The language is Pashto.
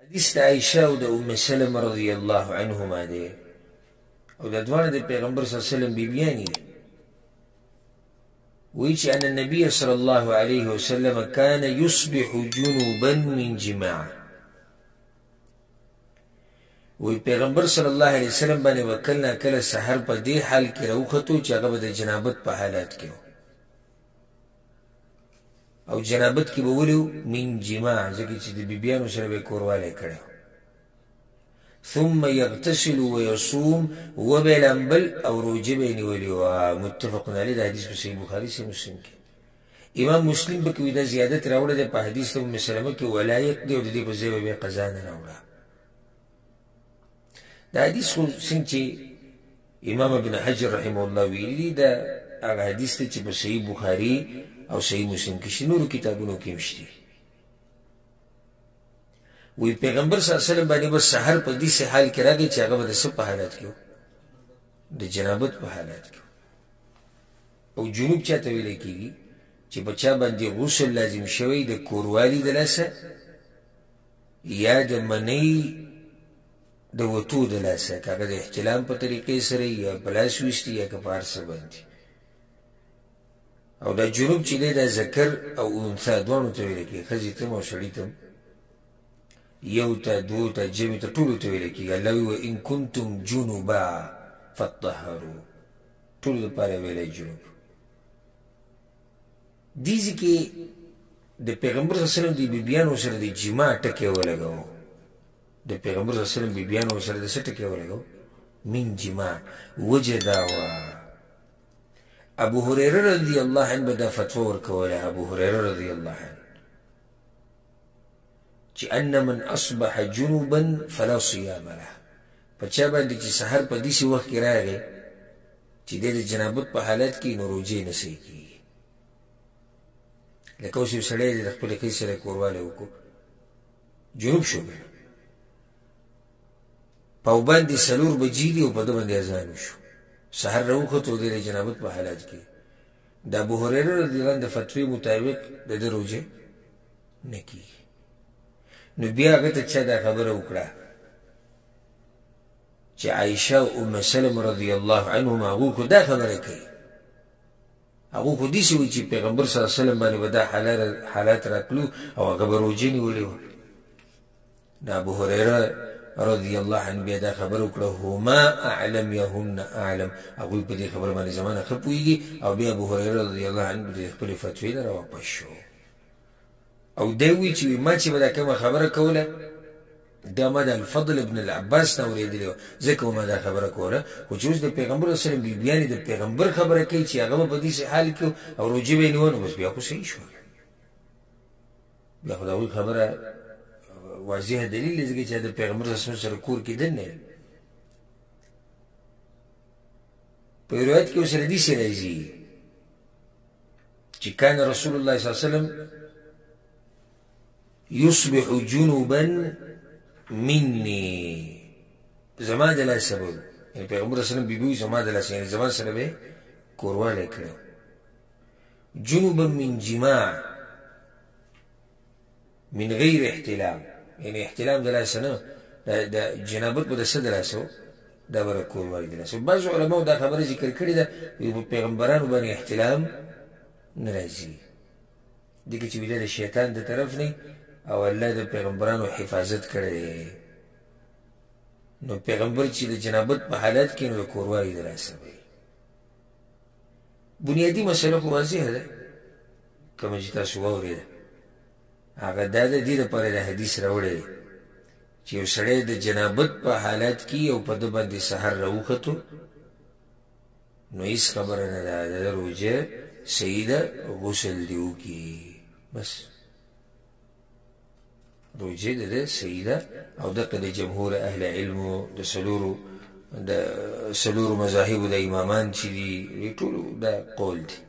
حدیث د عائشہ او د ام سلمہ رضی الله عنهما دی او د دوانه د پیغمبر صلی الله علیه وسلم بیبیانی وی چې ان النبي صلی الله علیه وسلم كان يصبح جنوبا من جماع وی پیغمبر صلی الله علیه وسلم باندې وکلنا کله سحر په دې حال کې راوخته چې هغه د جنابت په حالات کې او جنابت کی بولو من جماع ځکه چې د بیبیانو سره به کورواله کړو ثم يغتسل ويصوم وبلنبل او روجه به نیولي او متفق علی د حدیث په صحیح بخاری سے مسلم کې امام مسلم به کوي د زیادت راوړه د په حدیث ام سلمہ کې ولایت دی او د دې په ځای به قضا نه راوړه د حدیث څنګه امام ابن حجر رحمه الله ویلي دا هغه حدیث چې په صحیح بخاری او صحیح مسلم کې نور کتابونو کې مشتي وی پیغمبر صلی الله علیه وسلم باندې بس سحر په دې حال کې راغی چې هغه د څه په حالت کې د جنابت په حالت کې او جنوب چاته ویل کېږي چې بچا باندې غسل لازم شوی د کوروالي د لاسه یا د منی د وتو د لاسه کاغه د احتلام په طریقې سره یا بلاس وشتي یا کفار سره باندې او دا جنوب چې دی دا ذکر او انثى دوانو ته ویل کېږي ښځې ته او سړي ته یو ته دو ته جمع ته ټولو ته ویل کېږي الله وی ان کنتم جنوبا فطهروا ټولو دپاره ویلی جنوب دیزې کې د پیغمبر صلی الله علیه وسلم د بیبیانو سره د جماع ټکی ولګوو د پیغمبر صلی الله علیه وسلم بیبیانو سره د څه ټکی ولګوو من جماع وجه دا وه ابو هريره رضی الله عنه دا فتوا ورکوله ابو هريره رضی الله عنه چې ان من اصبح جنوبا فلا صيام له پچا باندې چې سحر په دې وخت کې راغی چې د جنابت په حالت کې نو روزه نه سي کی لکه اوس سړی د خپل کې سره کورواله وکړو جنوب شو په باندې سلور بجې دی او په باندې اذان شو سحر راوخته د جنابت په حالت کې د ابو هريره رضی الله عنه د فتوی مطابق د روزه نه کی نو بیا هغه ته چا دا خبره وکړه چې عائشہ او ام سلمہ رضی الله عنهما هغه کو دا خبره کوي هغه کو دي چې پیغمبر صلی الله علیه وسلم باندې ودا حالات راتلو او هغه روزه نیولې و دا ابو هريره رضی الله عنه بیا دا خبر وکړه هما اعلم يهن اعلم هغوی په دې خبره باندې زمانه ښه پوهېږي او بیا ابو هريره رضی الله عنه د خپلې فتوې نه راواپس شو او دی وایي چې ما چې به دا کومه خبره کوله دا ما د الفضل ابن العباس نه اورېدلې وه ځکه ما دا خبره کوله خو چې اوس د پیغمبر صلی الله علیه وسلم بیبیانې د پیغمبر خبره کوي چې هغه به په داسې حال کې او روجې به یې نیوه نو بس بیا خو صحیح شوه بیا خو د هغوی خبره واضح دلیل دی چې د پیغمبر صلی الله علیه وسلم سره کور کېدل نه په روایت کې اوس حدیث راځي چې کان رسول الله صلی الله علیه وسلم يصبح جنوبا مني زما د لاسه به یعنې پیغمبر صلی الله علیه وسلم بیبي زما د لاسه یعنې زما سره به کوروالی کړی جنوبا من جماع من غیر احتلام یعنی احتلام د لاسه نه د جنابت به د څه د لاسه دا به کوروالی د لاسه بعضو علماو دا خبره ذکر کړې ده په پیغمبرانو باندې احتلام نه راځي دغه چې ویله د شیطان د طرف نه او الله د پیغمبرانو حفاظت کړی نو پیغمبر چې د جنابت په حالت کې نو د کوروالی د لاسه وي بنیادي مسله خو واضحه ده کومه چې تاسو واورېده هغه دا د دې لپاره د حدیث راوړی چې یو سړی د جنابت په حالت کې او په ده باندې سحر راوخته نو هېڅ خبره نه ده د روژه صحیح ده غسل دې وکړي بس روژه د ده صحیح ده او دغه د جمهور اهل علمو د څلورو مذاهبو د امامان چې دي ټولو دا قول دی